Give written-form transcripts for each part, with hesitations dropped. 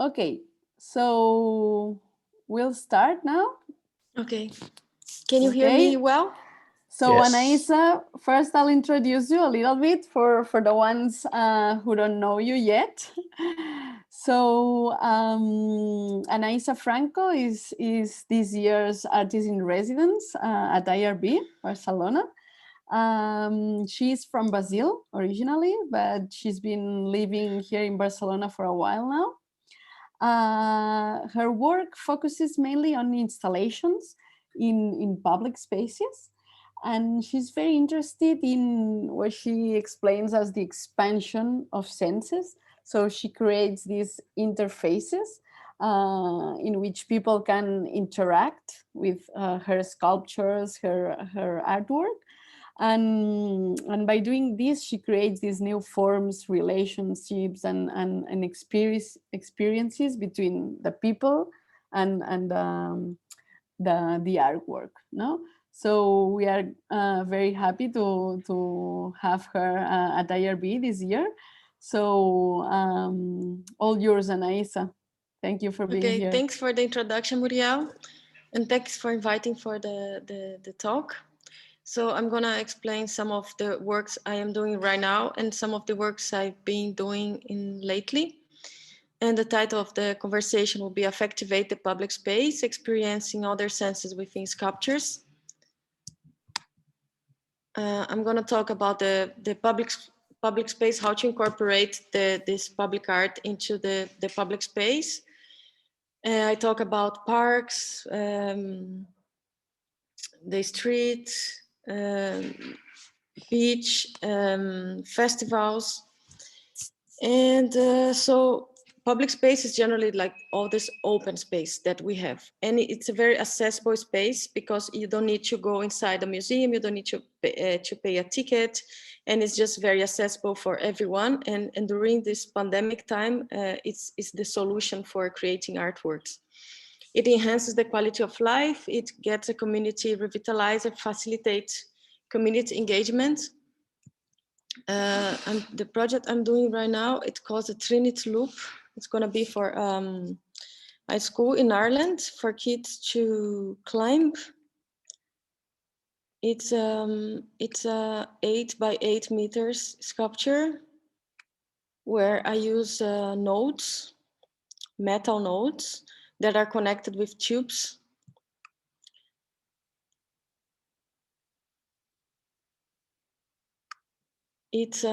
Okay, so we'll start now. Okay. Can you hear me well? So Yes. Anaisa, first I'll introduce you a little bit for the ones who don't know you yet. So Anaisa Franco is this year's artist in residence at IRB Barcelona. She's from Brazil originally, but she's been living here in Barcelona for a while now. Her work focuses mainly on installations in public spaces. And she's very interested in what she explains as the expansion of senses. So she creates these interfaces in which people can interact with her sculptures, her artwork. And by doing this, she creates these new forms, relationships, and experiences between the people and the artwork. No. So we are very happy to have her at IRB this year. So all yours, Anaisa. Thank you for being here. Thanks for the introduction, Muriel. And thanks for inviting for the talk. So I'm gonna explain some of the works I am doing right now and some of the works I've been doing lately. And the title of the conversation will be Affectivate the Public Space, Experiencing Other Senses Within Sculptures. I'm going to talk about the public space, how to incorporate this public art into the public space. I talk about parks, the street, beach, festivals. And so public space is generally like all this open space that we have. And it's a very accessible space because you don't need to go inside a museum, you don't need to pay a ticket, and it's just very accessible for everyone. And during this pandemic time, it's the solution for creating artworks. It enhances the quality of life, it gets a community revitalized, it facilitates community engagement. And the project I'm doing right now, it's called the Trinity Loop. It's going to be for a school in Ireland for kids to climb. It's a 8 by 8 meters sculpture where I use nodes, metal nodes that are connected with tubes. It's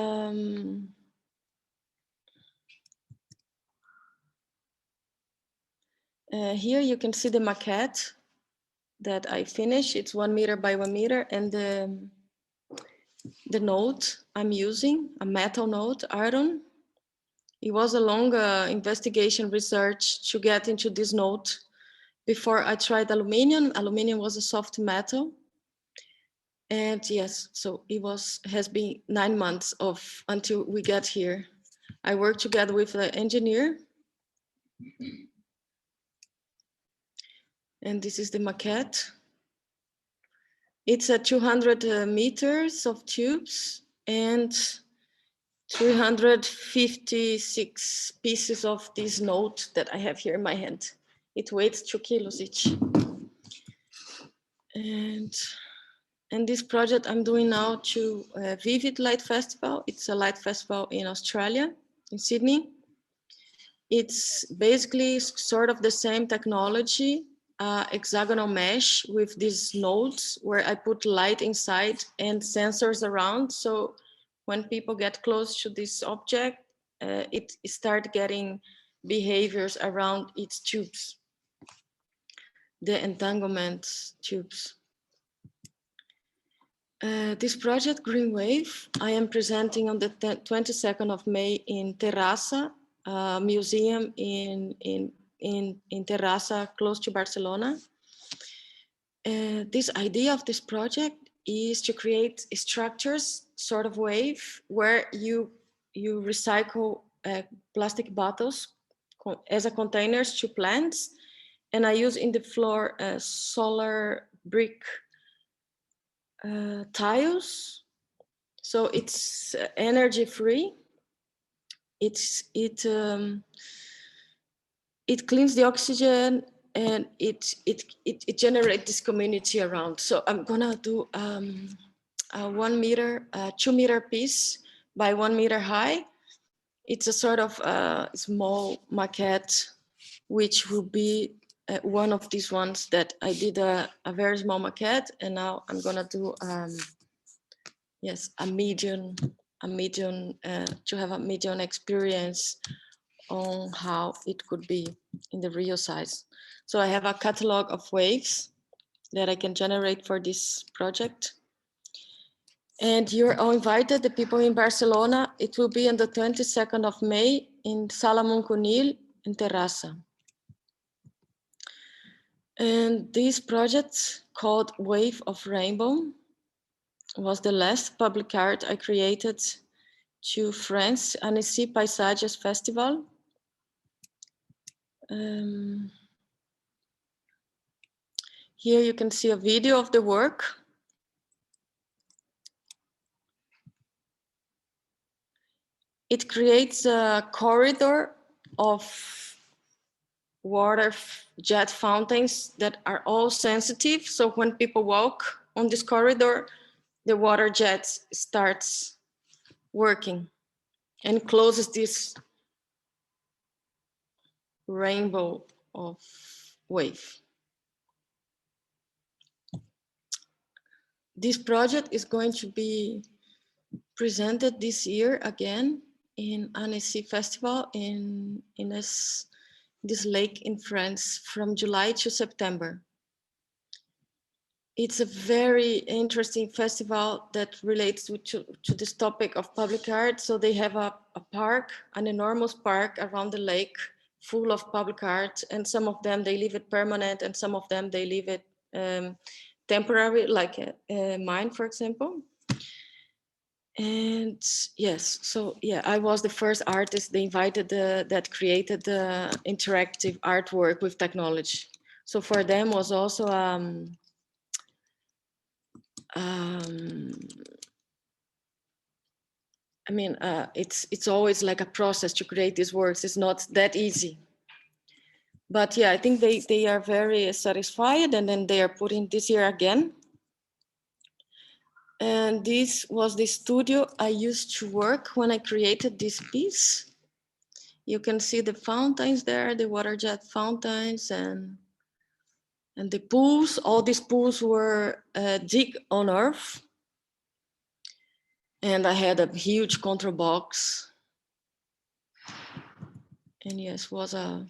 here you can see the maquette that I finished. It's 1 meter by 1 meter, and the node I'm using, a metal node, iron. It was a long investigation research to get into this node. Before I tried aluminum. Aluminum was a soft metal. And yes, so it has been 9 months until we get here. I worked together with the engineer. And this is the maquette. It's 200 meters of tubes and 356 pieces of this node that I have here in my hand. It weighs 2 kilos each. And this project I'm doing now to Vivid Light Festival. It's a light festival in Australia, in Sydney. It's basically sort of the same technology, hexagonal mesh with these nodes where I put light inside and sensors around. So when people get close to this object, it starts getting behaviors around its tubes, the entanglement tubes. This project, Green Wave, I am presenting on the 22nd of May in Terrassa, museum in Terrassa, close to Barcelona. This idea of this project is to create structures, sort of wave, where you recycle plastic bottles as a containers to plants, and I use in the floor solar brick tiles, so it's energy free. it cleans the oxygen and it generates this community around. So I'm gonna do a 1 meter, 2 meter piece by 1 meter high. It's a sort of small maquette, which will be one of these ones that I did a very small maquette, and now I'm gonna do yes, a medium to have a medium experience on how it could be in the real size. So I have a catalog of waves that I can generate for this project. And you're all invited, the people in Barcelona. It will be on the 22nd of May in Sala Moncunil in Terrassa. And this project called Wave of Rainbow was the last public art I created to France Annecy Paysages Festival. Here you can see a video of the work. It creates a corridor of water jet fountains that are all sensitive. So when people walk on this corridor, the water jet starts working and closes this rainbow of wave. This project is going to be presented this year again in Annecy Festival in this lake in France from July to September. It's a very interesting festival that relates to this topic of public art. So they have a park, an enormous park around the lake full of public art, and some of them they leave it permanent and some of them they leave it temporary, like mine, for example. And yes, so yeah, I was the first artist they invited that created the interactive artwork with technology. So for them was also I mean, it's always like a process to create these works. It's not that easy. But yeah, I think they are very satisfied, and then they are putting this year again. And this was the studio I used to work when I created this piece. You can see the fountains there, the water jet fountains, and the pools. All these pools were dig on earth. And I had a huge control box. And yes, was a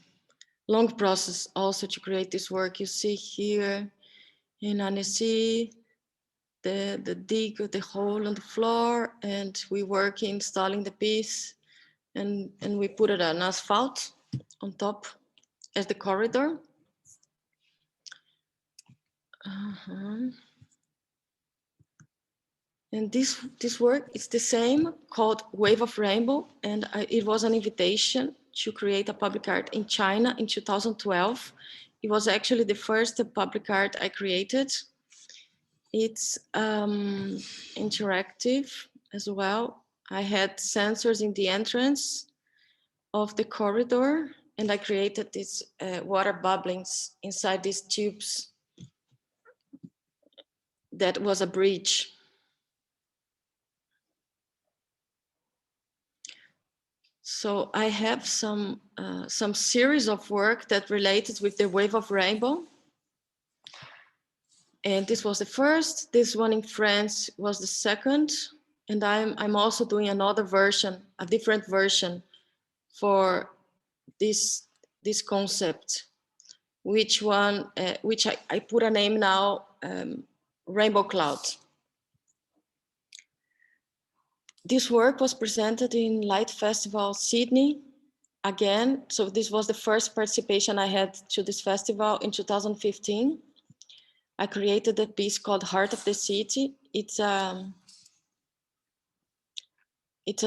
long process also to create this work. You see here in Annecy, the dig, the hole on the floor, and we work installing the piece, and we put it on asphalt on top as the corridor. And this work is the same, called Wave of Rainbow, and it was an invitation to create a public art in China in 2012. It was actually the first public art I created. It's interactive as well. I had sensors in the entrance of the corridor, and I created these water bubblings inside these tubes. That was a bridge. So I have some series of work that related with the Wave of Rainbow. And this was the first. This one in France was the second. And I'm also doing another version, a different version for this concept, which I put a name now, Rainbow Cloud. This work was presented in Light Festival Sydney again. So this was the first participation I had to this festival in 2015. I created a piece called Heart of the City. It's a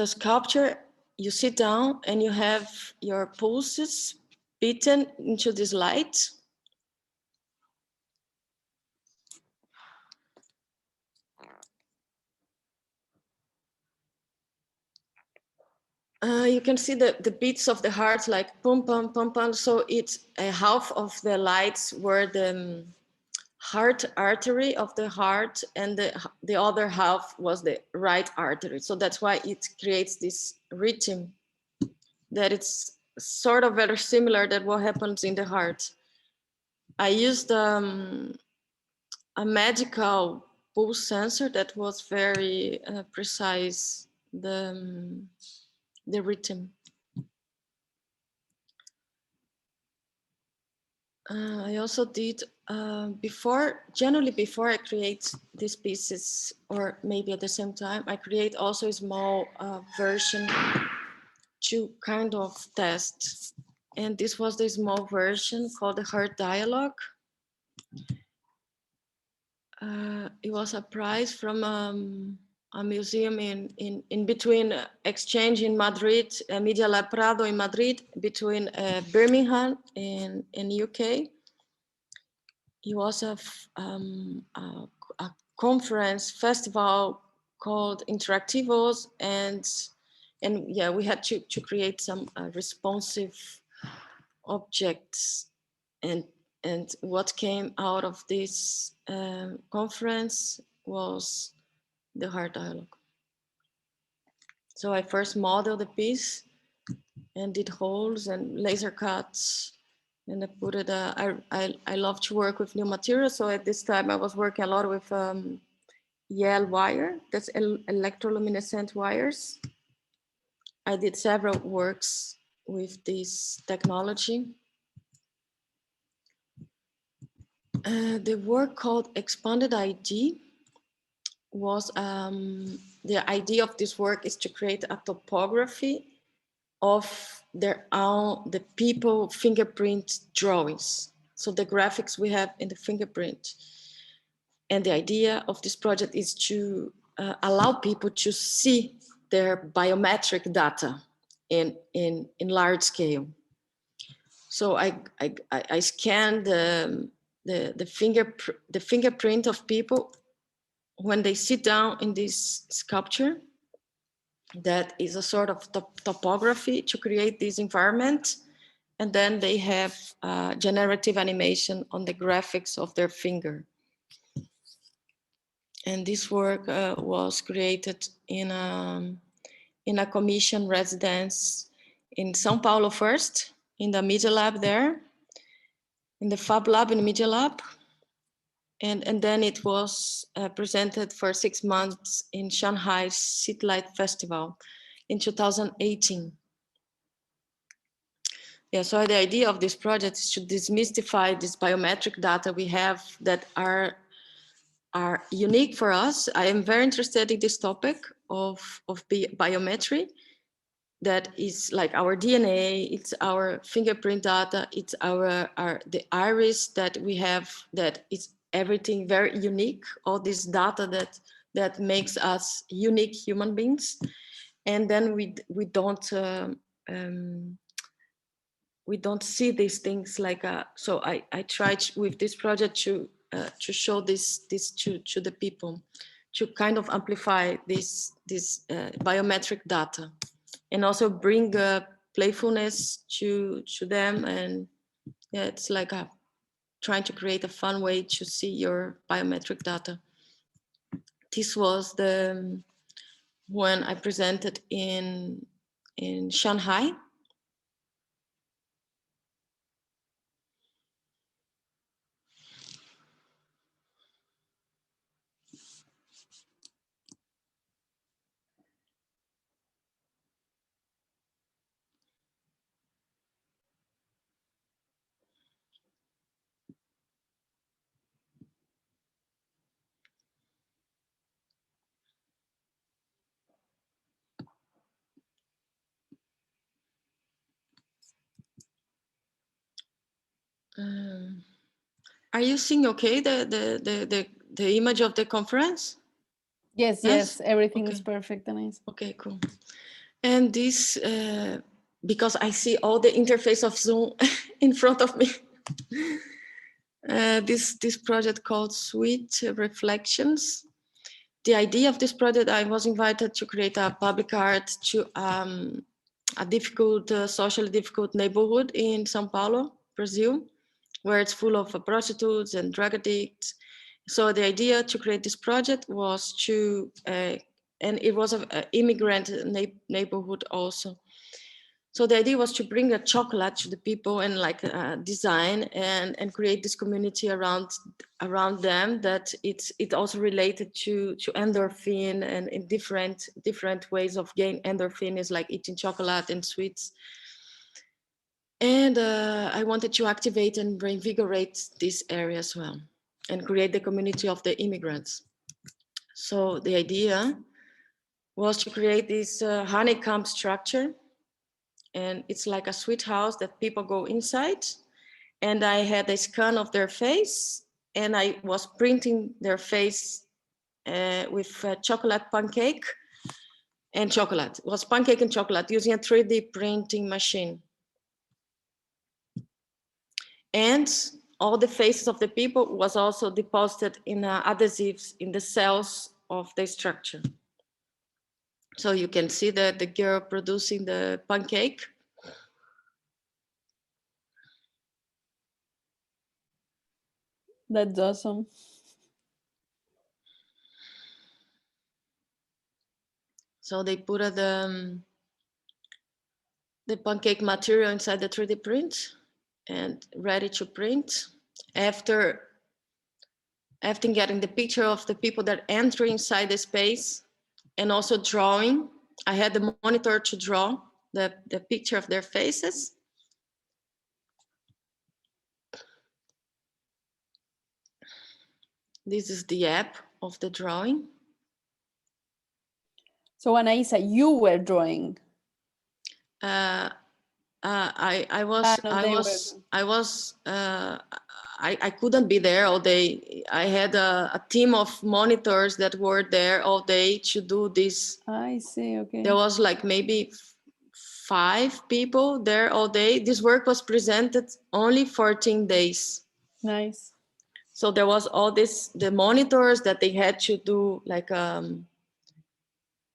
sculpture. You sit down and you have your pulses beaten into this light. You can see the beats of the heart, like pum, pum, pum, pum. So it's a half of the lights were the heart artery of the heart, and the other half was the right artery. So that's why it creates this rhythm that it's sort of very similar to what happens in the heart. I used a magical pulse sensor that was very precise, the rhythm. I also did generally before I create these pieces, or maybe at the same time, I create also a small version to kind of test. And this was the small version called the Heart Dialogue. It was a prize from a museum in between exchange in Madrid, Media Lab Prado in Madrid, between Birmingham in UK. It was a conference festival called Interactivos, and yeah, we had to create some responsive objects, and what came out of this conference was the Heart Dialogue. So I first modeled the piece and did holes and laser cuts, and I put it. I love to work with new materials, so at this time I was working a lot with YAL wire. That's electroluminescent wires. I did several works with this technology. The work called Expanded ID was the idea of this work is to create a topography of the people fingerprint drawings. So the graphics we have in the fingerprint. And the idea of this project is to allow people to see their biometric data in large scale. So I scanned the fingerprint of people when they sit down in this sculpture. That is a sort of topography to create this environment. And then they have generative animation on the graphics of their finger. And this work was created in a commission residence in São Paulo first, in the Media Lab there, in the Fab Lab in the Media Lab. And then it was presented for 6 months in Shanghai City Light Festival in 2018. Yeah, so the idea of this project is to demystify this biometric data we have that are unique for us. I am very interested in this topic of biometry. That is like our DNA, it's our fingerprint data, it's the iris that we have, that is everything very unique, all this data that makes us unique human beings. And then we don't see these things like so I tried with this project to show this to the people, to kind of amplify this biometric data, and also bring playfulness to them. And yeah, it's like trying to create a fun way to see your biometric data. This was when I presented in Shanghai. Are you seeing okay the image of the conference? Yes, everything is perfect, Anaisa. Okay, cool. And this, because I see all the interface of Zoom in front of me. This project called Sweet Reflections. The idea of this project, I was invited to create a public art to a difficult, socially difficult neighborhood in São Paulo, Brazil, where it's full of prostitutes and drug addicts. So the idea to create this project was to, and it was an immigrant neighborhood also. So the idea was to bring a chocolate to the people and like design and create this community around them, that it also related to endorphin, and in different ways of getting endorphin is like eating chocolate and sweets. And I wanted to activate and reinvigorate this area as well and create the community of the immigrants. So the idea was to create this honeycomb structure. And it's like a sweet house that people go inside. And I had a scan of their face, and I was printing their face with chocolate pancake and chocolate. It was pancake and chocolate using a 3D printing machine. And all the faces of the people was also deposited in adhesives in the cells of the structure. So you can see that the girl producing the pancake. That's awesome. So they put the pancake material inside the 3D print and ready to print. After getting the picture of the people that enter inside the space and also drawing, I had the monitor to draw the picture of their faces. This is the app of the drawing. So Anaisa, you were drawing. I couldn't be there all day. I had a team of monitors that were there all day to do this. I see, okay. There was like maybe 5 people there all day. This work was presented only 14 days. Nice. So there was all this, the monitors that they had to do like,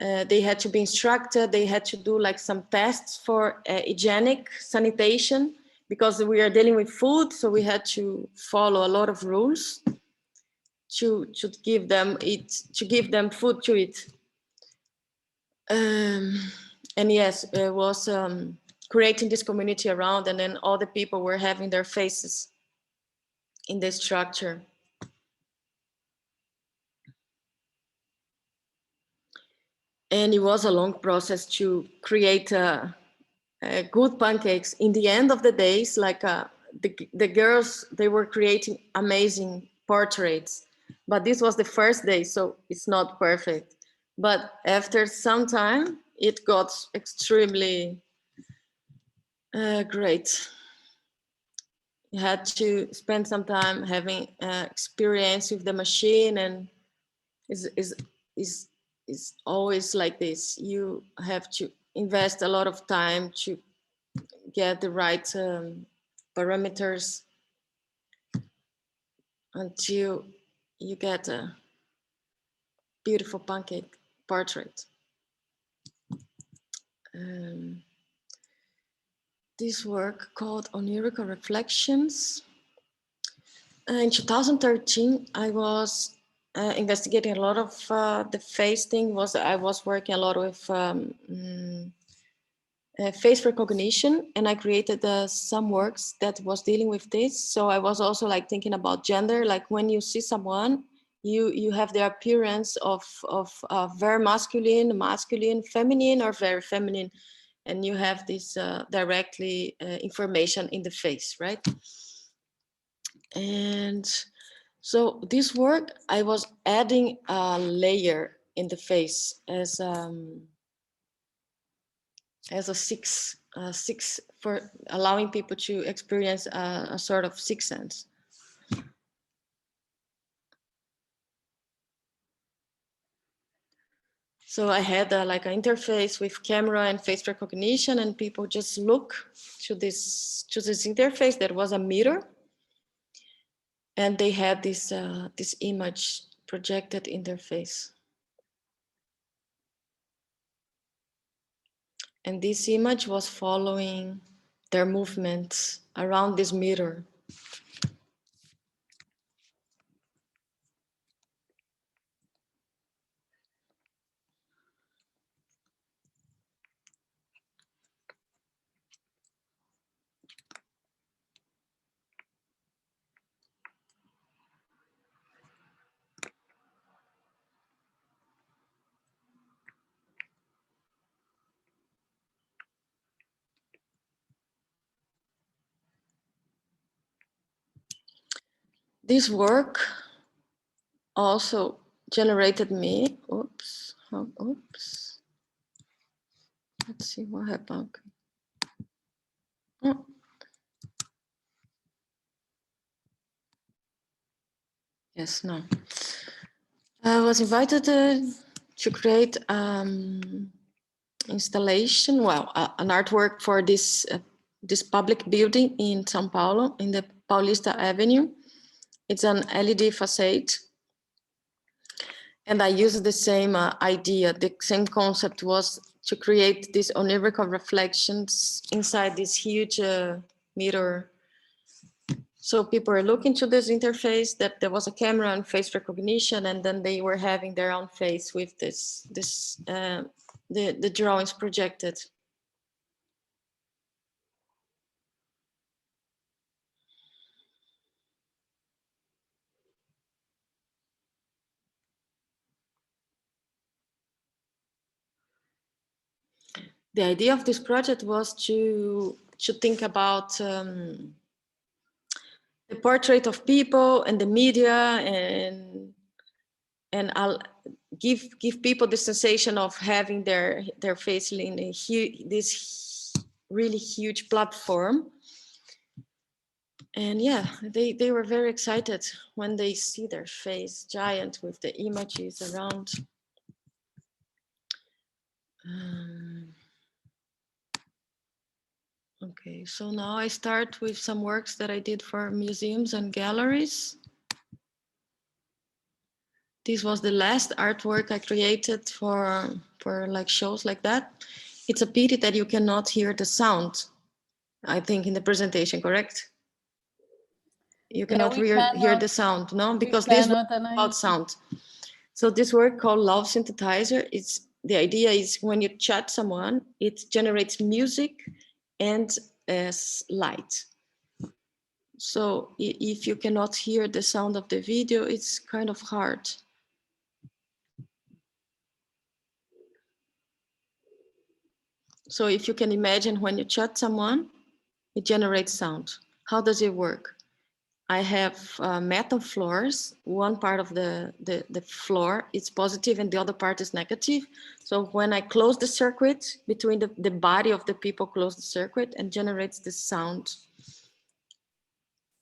they had to be instructed. They had to do like some tests for hygienic sanitation, because we are dealing with food. So we had to follow a lot of rules to give them food to eat. And yes, it was creating this community around, and then all the people were having their faces in this structure. And it was a long process to create good pancakes. In the end of the days, like the girls, they were creating amazing portraits, but this was the first day, so it's not perfect. But after some time, it got extremely great. You had to spend some time having experience with the machine, and is always like this. You have to invest a lot of time to get the right parameters until you get a beautiful pancake portrait. This work called Eureka Reflections. In 2013, I was investigating a lot of the face thing. I was working a lot with face recognition, and I created some works that was dealing with this. So I was also like thinking about gender, like when you see someone, you have the appearance of very masculine, feminine, or very feminine, and you have this directly information in the face, right? And so this work, I was adding a layer in the face as a six for allowing people to experience a sort of sixth sense. So I had like an interface with camera and face recognition, and people just look to this interface that was a mirror, and they had this this image projected in their face. And this image was following their movements around this mirror. This work also generated me, oops, let's see what happened. Oh. Yes, no. I was invited to create installation, well, an artwork for this this public building in São Paulo, in the Paulista Avenue. It's an LED facade. And I used the same idea, the same concept was to create these Eureka reflections inside this huge mirror. So people are looking to this interface, that there was a camera and face recognition, and then they were having their own face with the drawings projected. The idea of this project was to think about the portrait of people and the media, and I'll give people the sensation of having their face in this really huge platform. And yeah, they were very excited when they see their face giant with the images around. Okay, so now I start with some works that I did for museums and galleries. This was the last artwork I created for like shows like that. It's a pity that you cannot hear the sound, I think, in the presentation, correct? You cannot hear the sound, no? Because this was about sound. So this work called Love Synthetizer, the idea is when you chat someone, it generates music and light. So if you cannot hear the sound of the video, it's kind of hard. So if you can imagine when you chat someone, it generates sound. How does it work? I have metal floors. One part of the floor is positive and the other part is negative. So when I close the circuit between the body of the people, close the circuit and generates the sound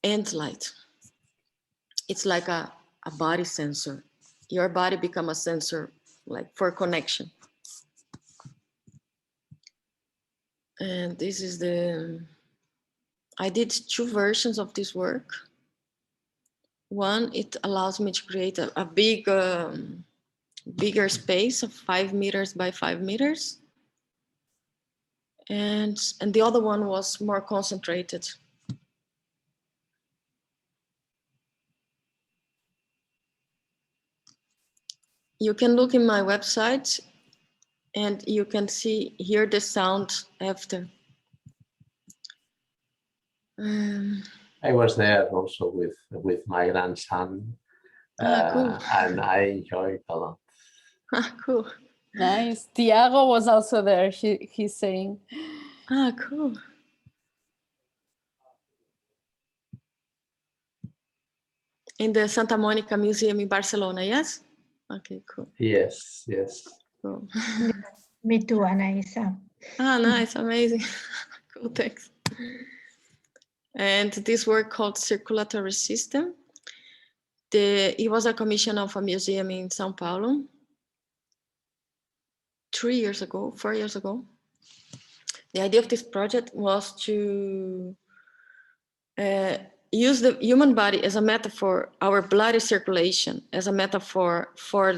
and light. It's like a body sensor. Your body become a sensor, like for connection. And this is I did 2 versions of this work. One, it allows me to create a big, bigger space of 5 meters by 5 meters. And the other one was more concentrated. You can look in my website and you can hear the sound after. I was there also with my grandson, cool. and I enjoyed a lot. Cool. Nice. Tiago was also there. He's saying. Cool. In the Santa Monica Museum in Barcelona, yes? Okay, cool. Yes, yes. Cool. Me too, Anaisa. Nice, amazing. Cool, thanks. And this work called Circulatory System. It was a commission of a museum in São Paulo 4 years ago. The idea of this project was to use the human body as a metaphor, our bloody circulation as a metaphor for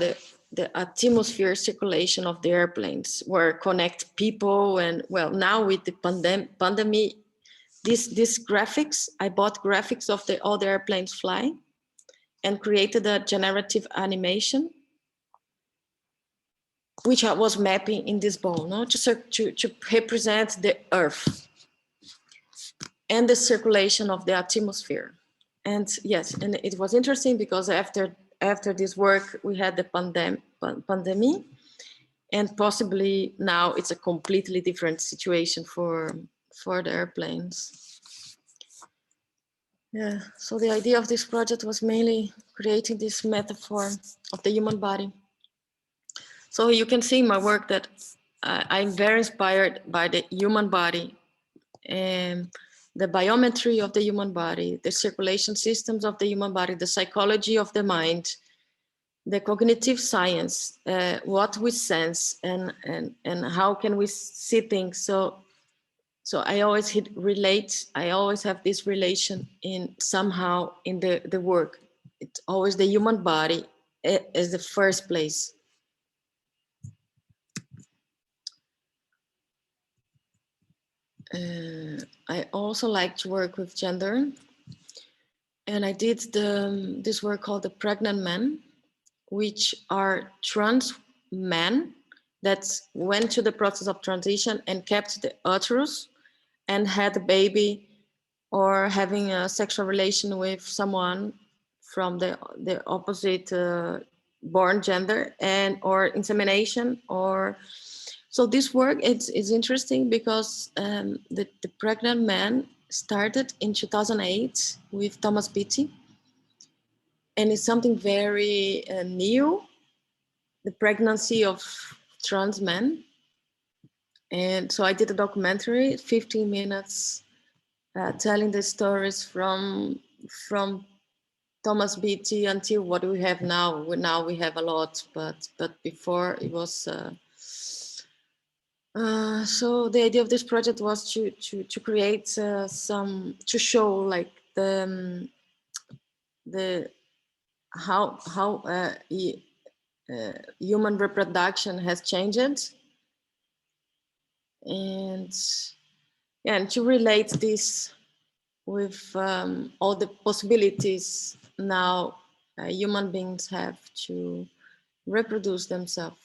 the atmosphere circulation of the airplanes, where connect people. And well, now with the pandemic, these graphics, I bought graphics of all the airplanes flying and created a generative animation, which I was mapping in this ball, no? to represent the Earth and the circulation of the atmosphere. And yes, and it was interesting because after this work, we had the pandemic, and possibly now it's a completely different situation for the airplanes. Yeah, so the idea of this project was mainly creating this metaphor of the human body. So you can see in my work that I'm very inspired by the human body and the biometry of the human body, the circulation systems of the human body, the psychology of the mind, the cognitive science, what we sense, and how can we see things. So I always I always have this relation in somehow in the work. It's always the human body as the first place. I also like to work with gender, and I did this work called the pregnant men, which are trans men that went to the process of transition and kept the uterus and had a baby or having a sexual relation with someone from the opposite born gender, and or insemination. Or so this work is interesting because the pregnant man started in 2008 with Thomas Beatty, and it's something very new, the pregnancy of trans men. And so I did a documentary, 15 minutes, telling the stories from Thomas Beatty until what we have now. Now we have a lot, but before it was. So the idea of this project was to create to show like the how human reproduction has changed, and yeah, and to relate this with all the possibilities now human beings have to reproduce themselves.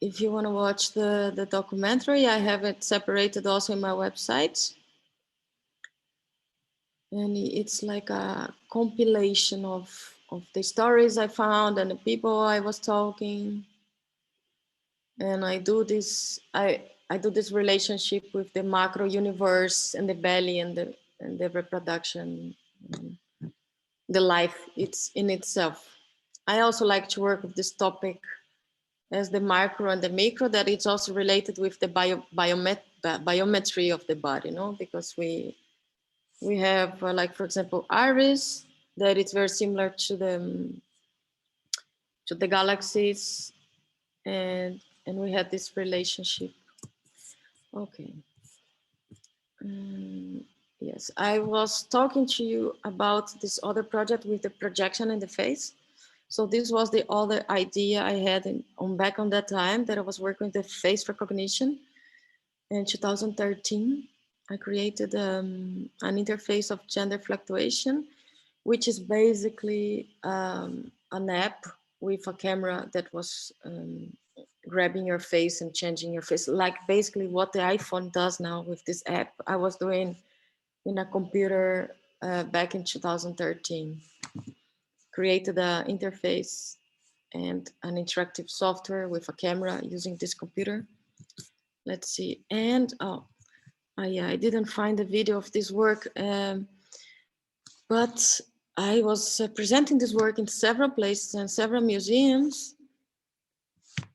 If you want to watch the documentary, I have it separated also in my website. And it's like a compilation of the stories I found and the people I was talking. And I do this relationship with the macro universe and the belly and the reproduction, the life it's in itself. I also like to work with this topic as the micro and the micro, that it's also related with the biometry of the body, no? Because we have like, for example, iris, that it's very similar to the galaxies, and we had this relationship. Okay. Yes, I was talking to you about this other project with the projection in the face. So this was the other idea I had back on that time, that I was working with the face recognition. In 2013, I created an interface of gender fluctuation, which is basically an app with a camera that was grabbing your face and changing your face, like basically what the iPhone does now with this app. I was doing in a computer back in 2013. Created an interface and an interactive software with a camera using this computer. Let's see. And yeah, I didn't find the video of this work, but I was presenting this work in several places and several museums.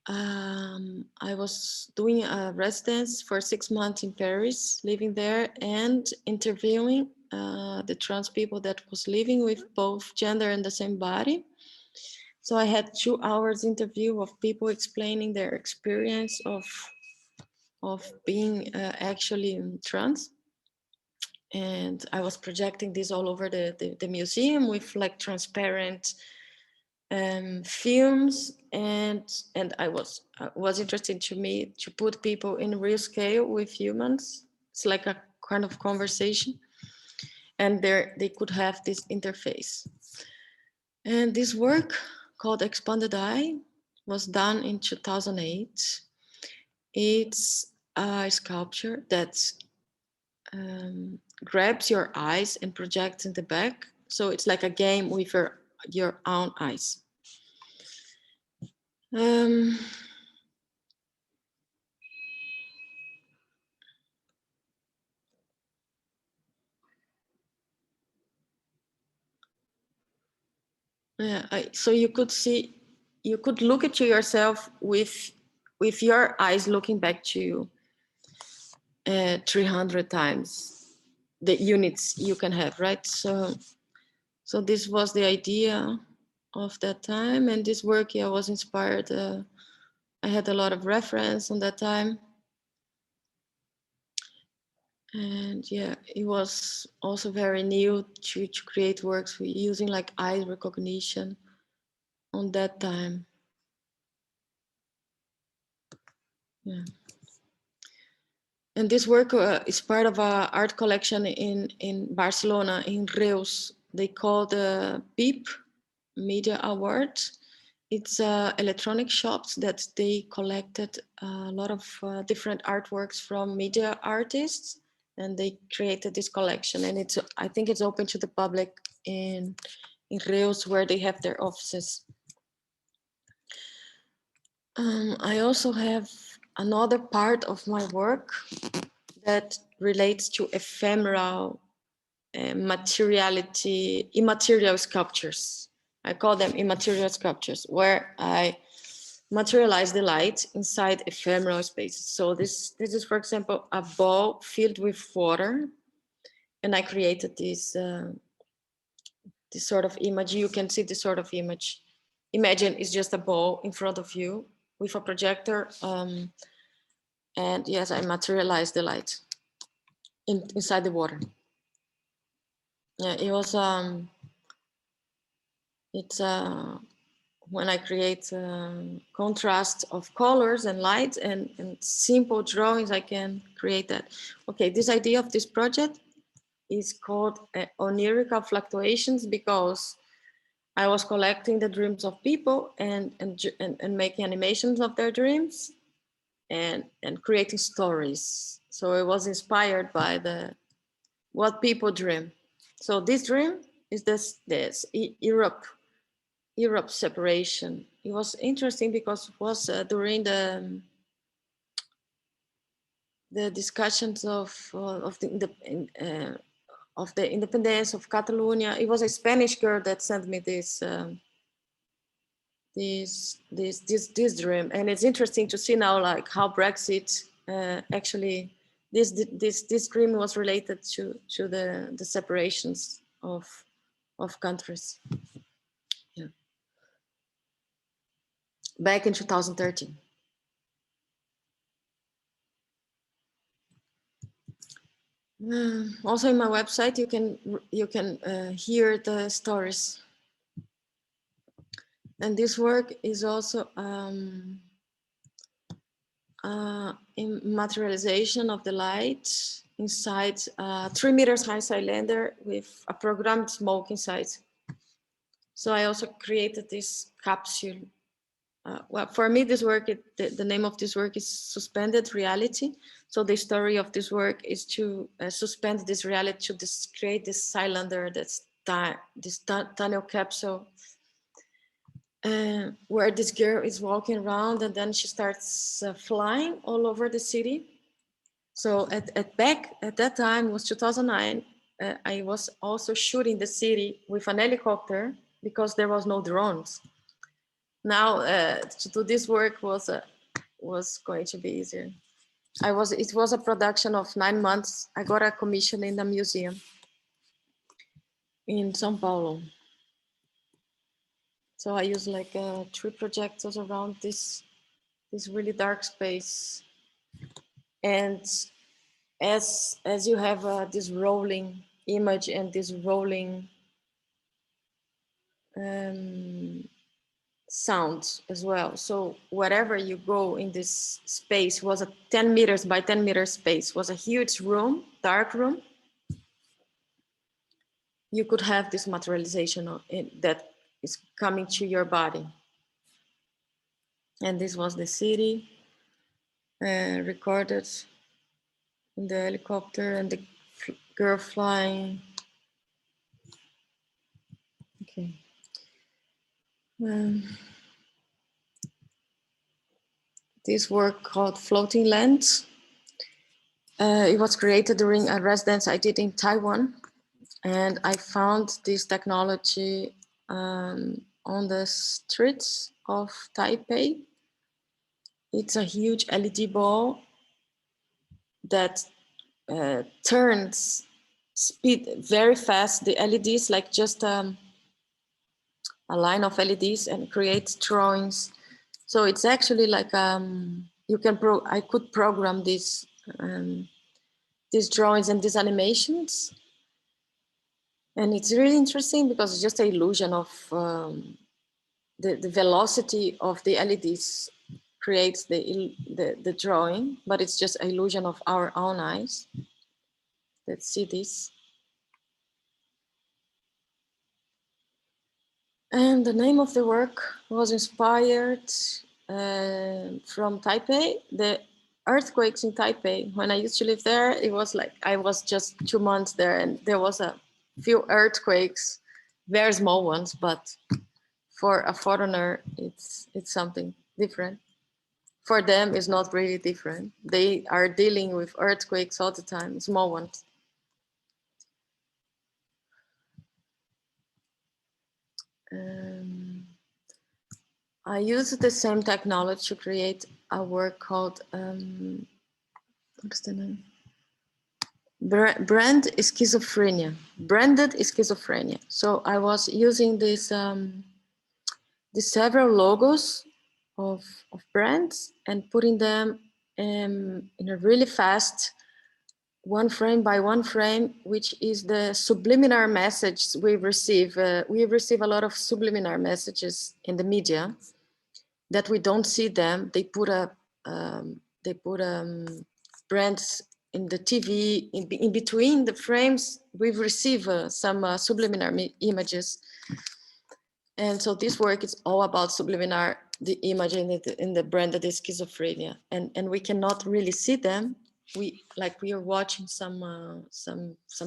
I was doing a residence for 6 months in Paris, living there and interviewing the trans people that was living with both gender and the same body. So I had 2 hours interview of people explaining their experience of being actually trans. And I was projecting this all over the museum with like transparent films, and I was interested to me to put people in real scale with humans. It's like a kind of conversation, and they could have this interface. And this work called Expanded Eye was done in 2008. It's a sculpture that grabs your eyes and projects in the back. So it's like a game with your own eyes. So you could look at yourself with your eyes looking back to you 300 times the units you can have, right? So this was the idea of that time, and this work, I was inspired. I had a lot of reference on that time. And yeah, it was also very new to create works using like eye recognition on that time. Yeah. And this work is part of an art collection in Barcelona, in Reus. They call the PIP Media Award. It's electronic shops that they collected a lot of different artworks from media artists, and they created this collection. And I think it's open to the public in Reus, where they have their offices. I also have another part of my work that relates to ephemeral immaterial sculptures. I call them immaterial sculptures, where I materialize the light inside ephemeral spaces. So this is, for example, a bowl filled with water, and I created this sort of image. You can see this sort of image. Imagine it's just a bowl in front of you with a projector, and yes, I materialized the light inside the water. Yeah, it was it's when I create contrast of colors and light and simple drawings, I can create that. Okay, this idea of this project is called Onirical Fluctuations, because I was collecting the dreams of people and making animations of their dreams and creating stories. So it was inspired by what people dream. So this dream is this Europe separation. It was interesting because it was during the discussions of the independence of Catalonia. It was a Spanish girl that sent me this dream, and it's interesting to see now like how Brexit actually this dream was related to the separations of countries. Yeah. Back in 2013. Also in my website, you can hear the stories. And this work is also in materialization of the light inside 3 meters high cylinder with a programmed smoke inside. So I also created this capsule. Well, for me, this work, the name of this work is Suspended Reality. So the story of this work is to suspend this reality, to create this cylinder, this tunnel capsule, where this girl is walking around, and then she starts flying all over the city. So at that time, it was 2009, I was also shooting the city with an helicopter because there was no drones. Now to do this work was going to be easier. It was a production of 9 months. I got a commission in the museum in São Paulo. So I used like 3 projectors around this really dark space. And as you have this rolling image and this rolling sound as well. So wherever you go in this space was a 10 meters by 10 meters space, was a huge room, dark room. You could have this materialization that is coming to your body. And this was the city recorded in the helicopter and the girl flying. Okay. This work called Floating Land. It was created during a residence I did in Taiwan. And I found this technology on the streets of Taipei. It's a huge LED ball that turns speed very fast. The LEDs, like just a line of LEDs, and creates drawings. So it's actually like you can I could program these drawings and these animations, and it's really interesting because it's just an illusion of the velocity of the LEDs creates the drawing, but it's just an illusion of our own eyes. Let's see this. And the name of the work was inspired from Taipei. The earthquakes in Taipei, when I used to live there, it was like, I was just 2 months there and there was a few earthquakes, very small ones, but for a foreigner, it's something different. For them, it's not really different. They are dealing with earthquakes all the time, small ones. I used the same technology to create a work called, what's the name? Branded schizophrenia. So I was using this, these several logos of brands and putting them in a really fast, one frame by one frame, which is the subliminal message we receive. We receive a lot of subliminal messages in the media that we don't see them. They put brands in the TV, in between the frames, we receive some subliminal images. And so this work is all about subliminal, the image in the branded schizophrenia. And we cannot really see them. We are watching some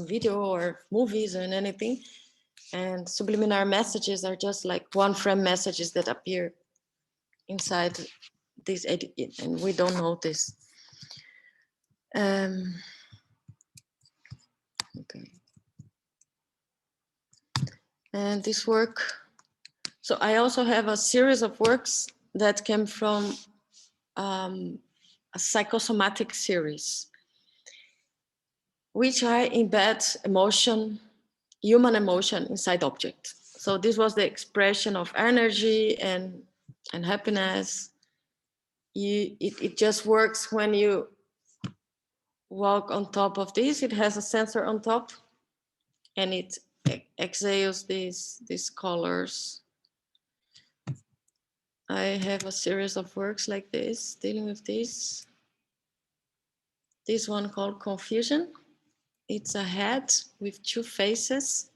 video or movies or anything. And subliminal messages are just like one frame messages that appear inside this edit, and we don't notice. Okay. And this work, so I also have a series of works that came from a psychosomatic series, which I embed emotion, human emotion inside object. So this was the expression of energy and happiness. It just works when you walk on top of this. It has a sensor on top and it exhales these colors. I have a series of works like this, dealing with this. This one called Confusion. It's a head with two faces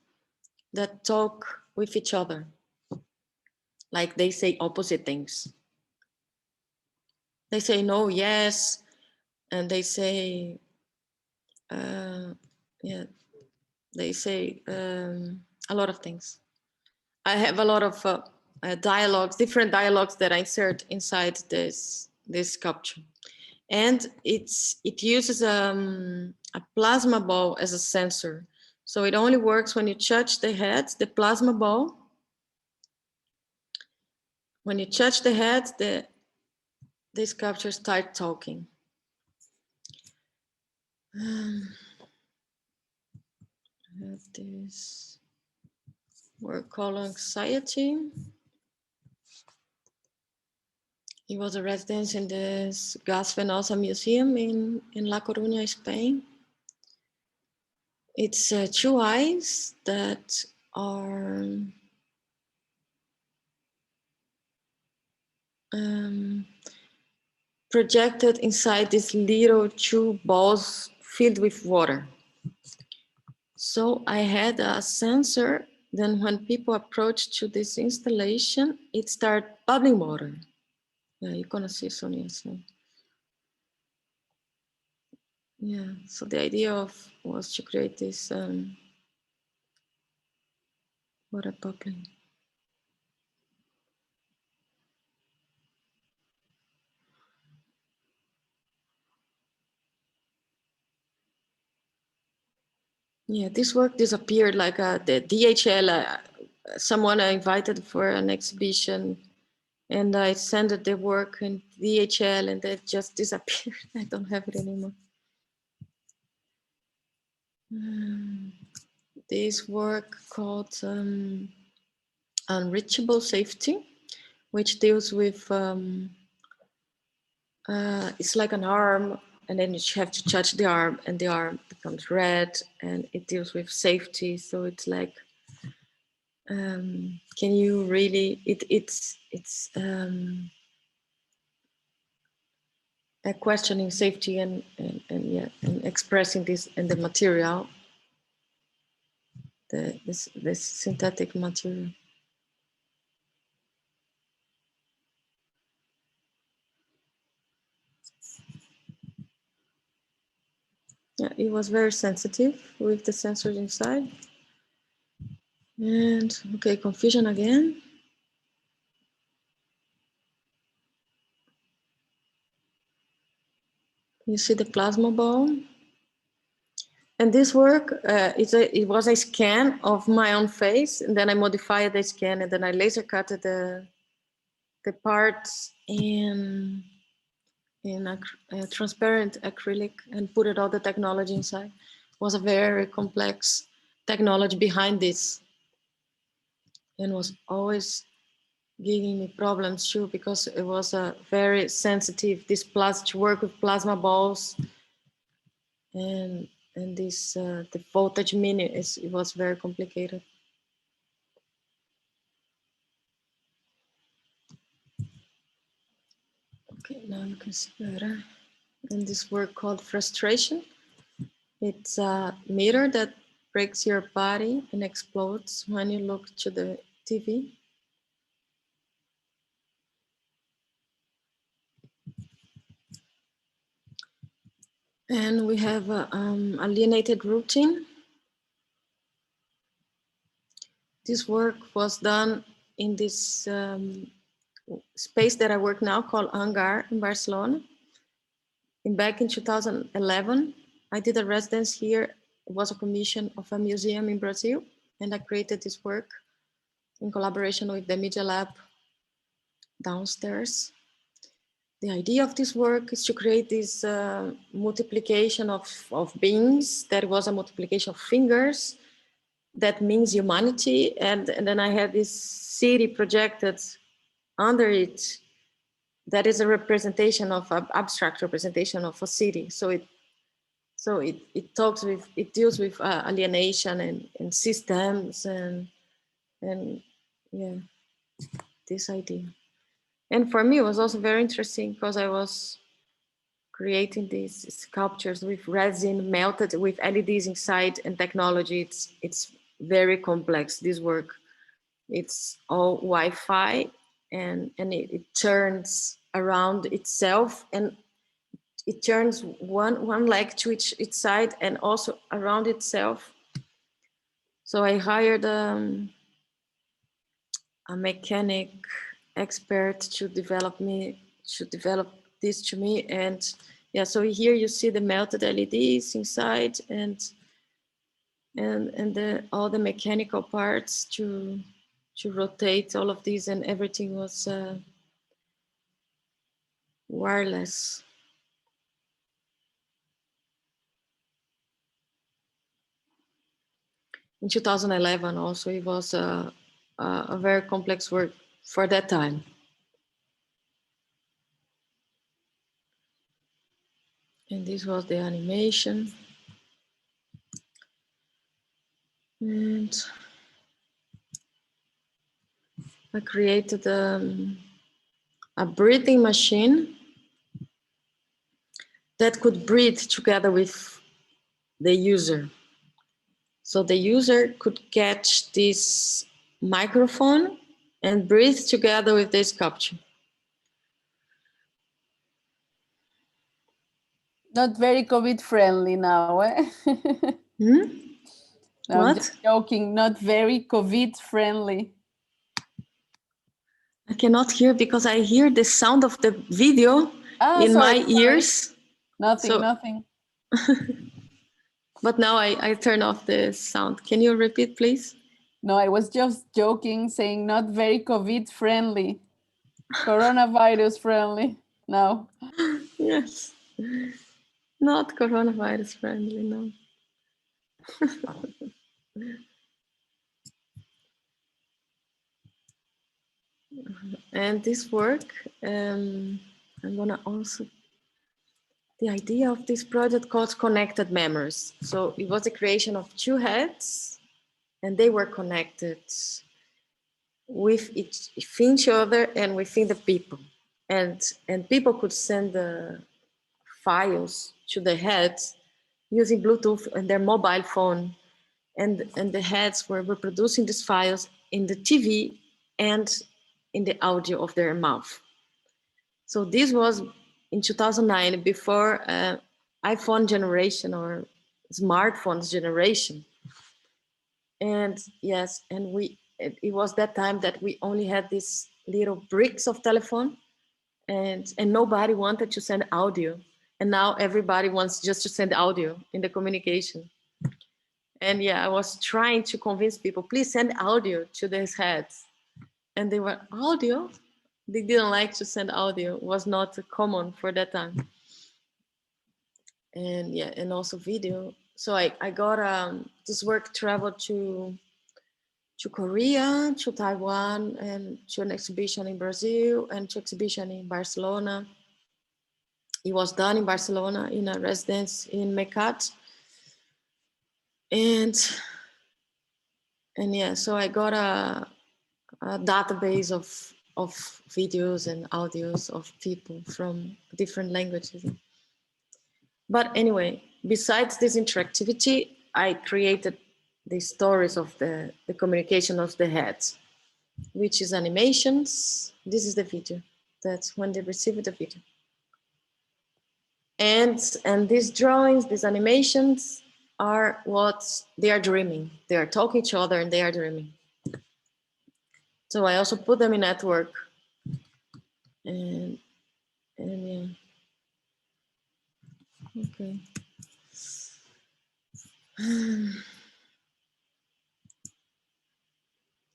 that talk with each other. Like they say opposite things. They say no, yes, and they say, yeah, they say a lot of things. I have a lot of dialogues, different dialogues that I insert inside this sculpture. And it uses a plasma ball as a sensor. So it only works when you touch the head, the plasma ball. When you touch the head, the sculpture starts talking. I have this work called Anxiety. He was a resident in the Gas Venosa Museum in La Coruña, Spain. It's 2 eyes that are projected inside these little 2 balls filled with water. So I had a sensor. Then when people approach to this installation, it started bubbling water. Yeah, you're gonna see Sonia soon. Yeah, so the idea was to create this water bubbling. Yeah, this work disappeared like the DHL, someone I invited for an exhibition, and I sent the work in DHL and it just disappeared. I don't have it anymore. This work called Unreachable Safety, which deals with, it's like an arm, and then you have to touch the arm and the arm becomes red, and it deals with safety. So it's like, can you really, it's questioning safety and yeah, and expressing this in the material, this synthetic material. Yeah, it was very sensitive with the sensors inside. And okay, confusion again. You see the plasma ball. And this work, it was a scan of my own face, and then I modified the scan, and then I laser cut the parts in a transparent acrylic and put all the technology inside. It was a very complex technology behind this, and was always giving me problems too, because it was a very sensitive, this to work with plasma balls, and this the voltage it was very complicated. Okay, now you can see better. And this work called Frustration. It's a mirror that breaks your body and explodes when you look to the TV. And we have alienated routine. This work was done in this space that I work now called Hangar in Barcelona. Back in 2011, I did a residence here. It was a commission of a museum in Brazil, and I created this work in collaboration with the Media Lab downstairs. The idea of this work is to create this multiplication of beings. That was a multiplication of fingers. That means humanity. And then I had this city projected under it. That is a representation of an abstract representation of a city. So it deals with alienation and systems and yeah, this idea. And for me, it was also very interesting because I was creating these sculptures with resin melted with LEDs inside and technology. It's very complex, this work. It's all Wi-Fi and it turns around itself, and it turns one leg to each side and also around itself. So I hired a mechanic expert to develop this to me. And yeah, so here you see the melted LEDs inside and all the mechanical parts to rotate all of these, and everything was wireless. In 2011 also, it was a very complex work for that time. And this was the animation. And I created a breathing machine that could breathe together with the user. So the user could catch this microphone and breathe together with the sculpture. Not very COVID friendly now, eh? Hmm? No, I'm What? just joking, not very COVID friendly. I cannot hear because I hear the sound of the video in Sorry, my ears. Nothing, So, nothing. but now I turn off the sound. Can you repeat, please? No, I was just joking, saying not very COVID friendly. Coronavirus friendly. No. Yes. Not coronavirus friendly, no. And this work, I'm gonna also, the idea of this project called Connected Memories. So it was the creation of two heads and they were connected with each other and within the people. And people could send the files to the heads using Bluetooth and their mobile phone. And the heads were reproducing these files in the TV and in the audio of their mouth. So this was in 2009, before iPhone generation or smartphones generation. And yes, and it was that time that we only had these little bricks of telephone and nobody wanted to send audio. And now everybody wants just to send audio in the communication. And yeah, I was trying to convince people, please send audio to these heads. And they were, audio? They didn't like to send audio. It was not common for that time. And yeah, and also video. So I got this work traveled to Korea, to Taiwan, and to an exhibition in Brazil, and to exhibition in Barcelona. It was done in Barcelona in a residence in Mecat. And yeah, so I got a database of videos and audios of people from different languages. But anyway, besides this interactivity, I created the stories of the communication of the heads, which is animations. This is the video. That's when they receive the video. And these drawings, these animations are what they are dreaming. They are talking to each other and they are dreaming. So I also put them in network. And yeah. Okay.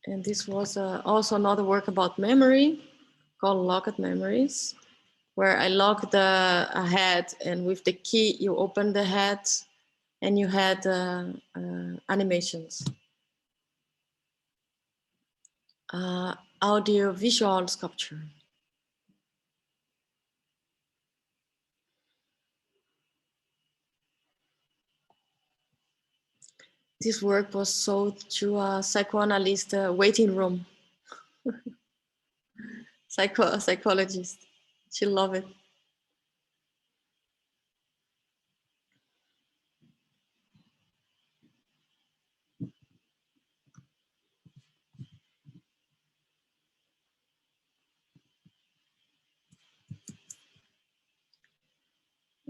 And this was also another work about memory called Locket Memories, where I locked a head, and with the key you open the head and you had animations. Audio visual sculpture. This work was sold to a psychoanalyst waiting room. Psychologist. She loved it.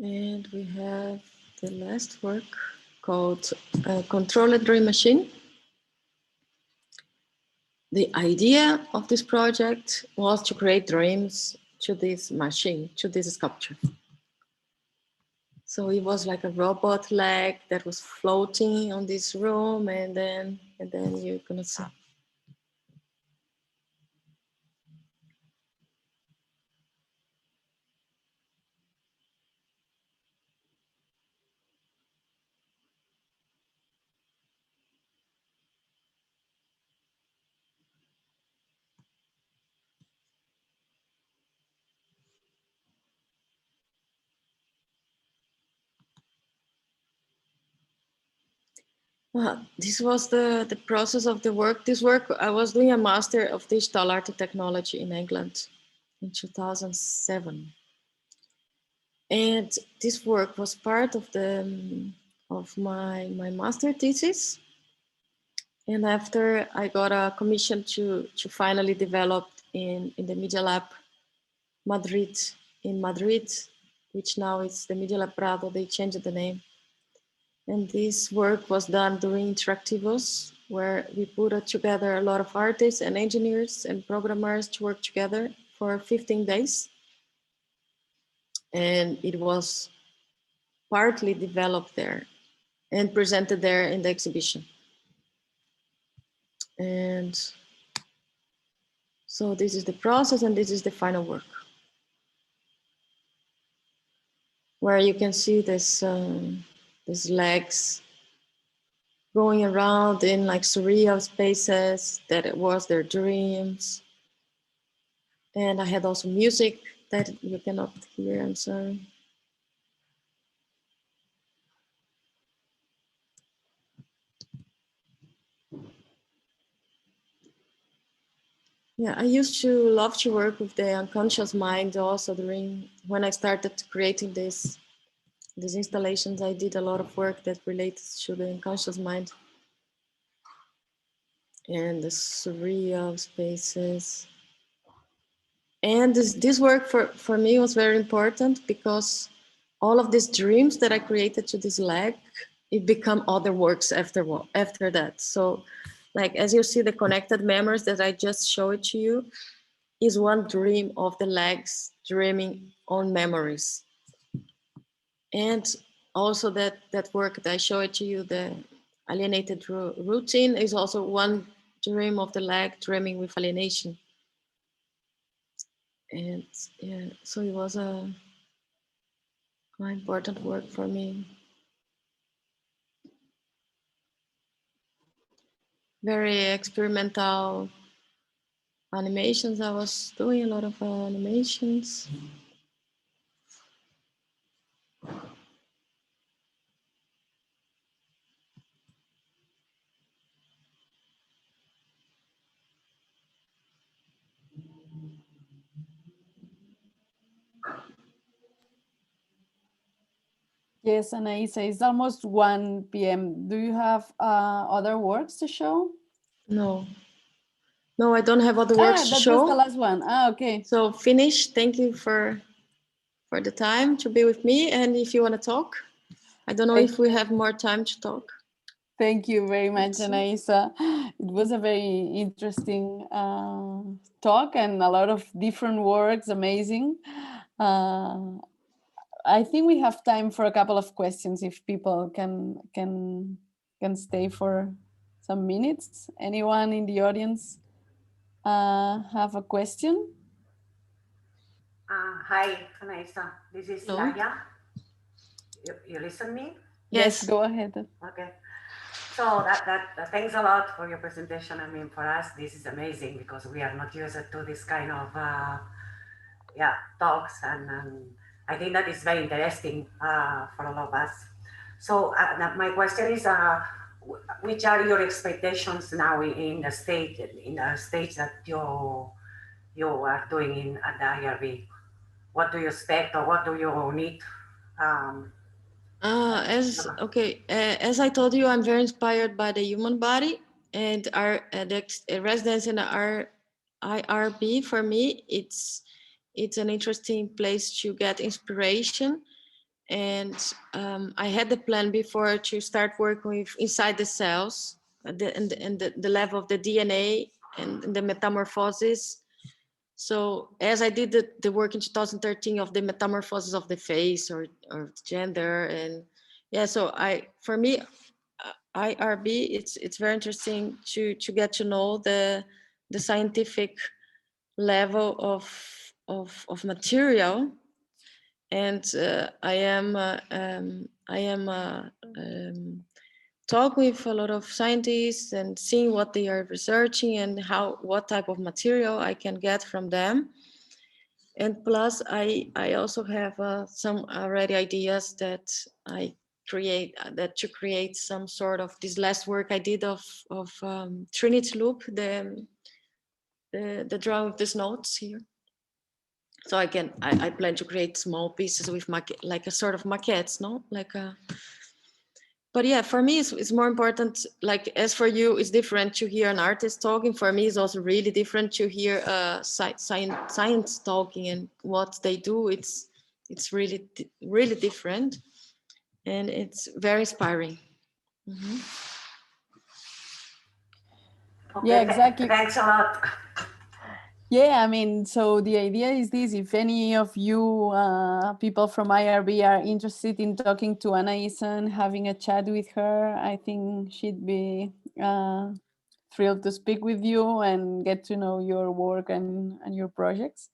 And we have the last work called Controlled Dream Machine. The idea of this project was to create dreams to this machine, to this sculpture. So it was like a robot leg that was floating on this room, and then you're gonna see. Well, this was the process of the work. This work, I was doing a master of digital art and technology in England in 2007. And this work was part of my master thesis. And after I got a commission to finally develop in the Media Lab Madrid, in Madrid, which now is the Media Lab Prado, they changed the name. And this work was done during Interactivos, where we put together a lot of artists and engineers and programmers to work together for 15 days. And it was partly developed there and presented there in the exhibition. And so this is the process, and this is the final work, where you can see this these legs going around in like surreal spaces that it was their dreams. And I had also music that you cannot hear, I'm sorry. Yeah, I used to love to work with the unconscious mind also during when I started creating these installations. I did a lot of work that related to the unconscious mind and the surreal spaces. And this work for me was very important because all of these dreams that I created to this leg, it become other works after that. So like, as you see, the connected memories that I just showed to you is one dream of the legs dreaming on memories. And also that work that I showed to you, the alienated routine, is also one dream of the leg dreaming with alienation. And yeah, so it was a quite important work for me. Very experimental animations. I was doing a lot of animations. Yes, Anaisa, it's almost 1 p.m. Do you have other works to show? No, I don't have other works to that show. was the last one. Okay. So finish. Thank you for the time to be with me. And if you want to talk, I don't know if we have more time to talk. Thank you very much, Anaisa. It was a very interesting talk and a lot of different works, amazing. I think we have time for a couple of questions if people can stay for some minutes. Anyone in the audience have a question? Hi, Anaisa. This is Laia. You listen me? Yes, go ahead. Okay. So thanks a lot for your presentation. I mean, for us, this is amazing because we are not used to this kind of talks, and I think that is very interesting for all of us. So my question is, which are your expectations now in the stage that you are doing at the IRB? What do you expect, or what do you need? As I told you, I'm very inspired by the human body, and our the residence in our IRB, for me, it's an interesting place to get inspiration. And I had the plan before to start working with inside the cells, and the level of the DNA and the metamorphosis. So as I did the work in 2013 of the metamorphosis of the face or gender, and yeah, so for me, IRB, it's very interesting to get to know the scientific level of material, and I am talk with a lot of scientists and seeing what they are researching and what type of material I can get from them. And plus I also have some already ideas that I create some sort of this last work I did of Trinity Loop, the drawing of these notes here. So again, I plan to create small pieces with like a sort of maquettes, no, like a. But yeah, for me, it's more important. Like as for you, it's different to hear an artist talking. For me, it's also really different to hear science talking and what they do. It's really really different, and it's very inspiring. Mm-hmm. Okay, Yeah, exactly. Thanks a lot. Yeah, I mean, so the idea is this: if any of you people from IRB are interested in talking to Anaisa and having a chat with her, I think she'd be thrilled to speak with you and get to know your work and your projects.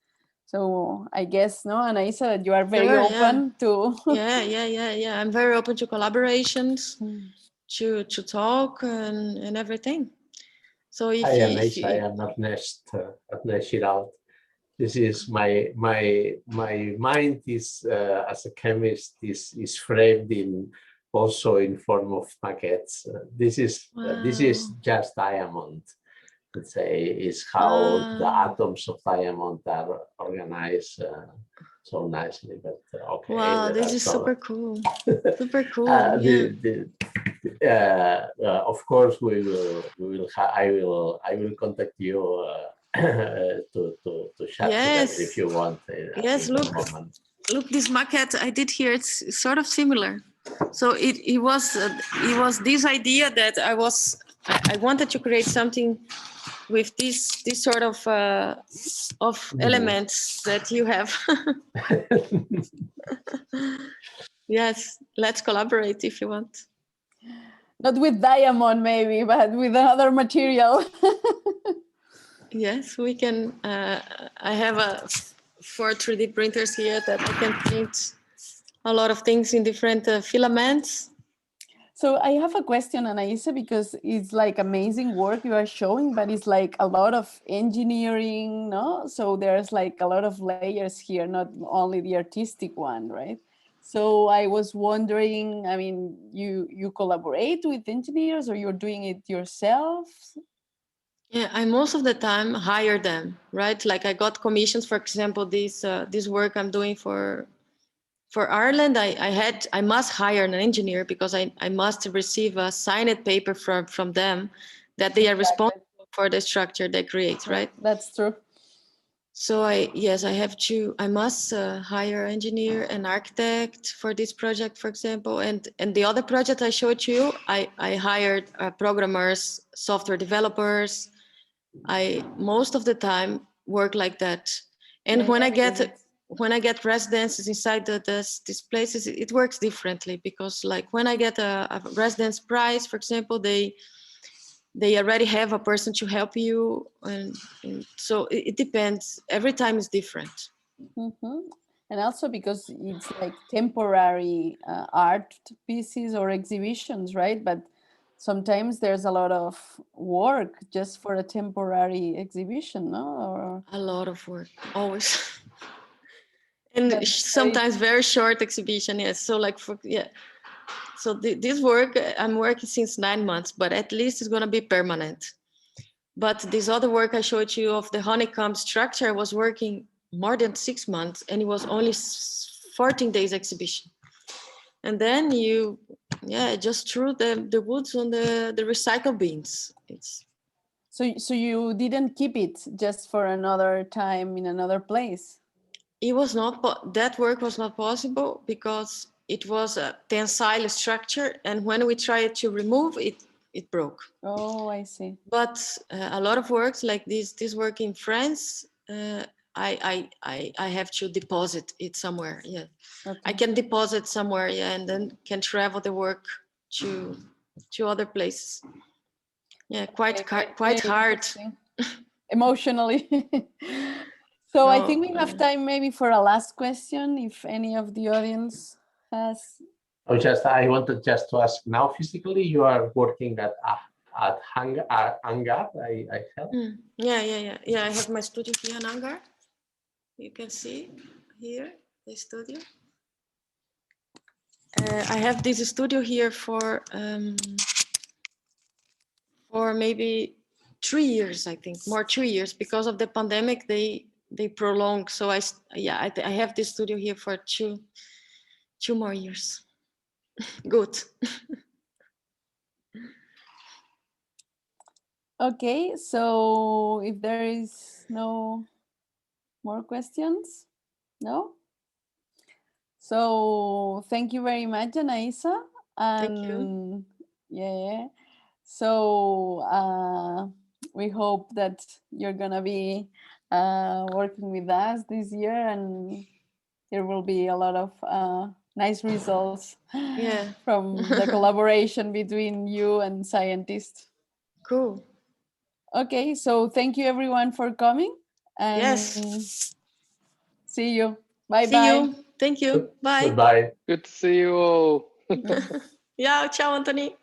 So I guess, no, Anaisa, that you are very open to. Yeah. I'm very open to collaborations, to talk and everything. So if Anaisa, I am Ernest Giralt. This is my mind is as a chemist is framed in also in form of maquettes. This is just diamond. Let's say is how the atoms of diamond are organized so nicely. But okay. Wow, this is super cool. Super cool. Of course, I will contact you to chat together if you want. Yes, look, this maquette I did here. It's sort of similar. So it was this idea that I wanted to create something with this sort of elements that you have. Yes, let's collaborate if you want. Not with diamond maybe, but with another material. Yes, we can. I have 4 3D printers here that I can print a lot of things in different filaments. So I have a question, Anaisa, because it's like amazing work you are showing, but it's like a lot of engineering, no? So there's like a lot of layers here, not only the artistic one, right? So I was wondering, I mean, you collaborate with engineers or you're doing it yourself? Yeah, I most of the time hire them, right? Like I got commissions, for example, this work I'm doing for Ireland. I must hire an engineer because I must receive a signed paper from them that they are responsible for the structure they create, right? That's true. So I must hire an engineer, an architect for this project, for example. And the other project I showed you, I hired programmers, software developers. I most of the time work like that. And when I get residences inside these places, it works differently because like when I get a residence prize, for example, they already have a person to help you. And so it depends. Every time is different. Mm-hmm. And also because it's like temporary art pieces or exhibitions, right? But sometimes there's a lot of work just for a temporary exhibition, no? Or... A lot of work, always. And sometimes very short exhibition, yes. So like, So this work, I'm working since 9 months, but at least it's gonna be permanent. But this other work I showed you of the honeycomb structure, I was working more than 6 months and it was only 14 days exhibition. And then just threw the woods on the recycle bins. So you didn't keep it just for another time in another place? It was not, that work was not possible because it was a tensile structure. And when we tried to remove it, it broke. Oh, I see. But a lot of works like this work in France, I have to deposit it somewhere. Yeah, okay. I can deposit somewhere, and then can travel the work to other places. Yeah, quite hard. Emotionally. So I think we have time maybe for a last question, if any of the audience has. I wanted just to ask now. Physically, you are working at Hangar. I have. Yeah. I have my studio here in Hangar. You can see here the studio. I have this studio here for maybe 3 years, I think, more 3 years. Because of the pandemic, they prolonged. So I have this studio here for two more years. Good. Okay, so if there is no more questions, no? So thank you very much, Anaisa. Thank you. Yeah. So we hope that you're gonna be working with us this year, and there will be a lot of nice results from the collaboration between you and scientists. Cool. Okay, so thank you everyone for coming, and Yes. see you. Bye. See you. Thank you. Bye. Goodbye. Good to see you all. Yeah, ciao, Anthony.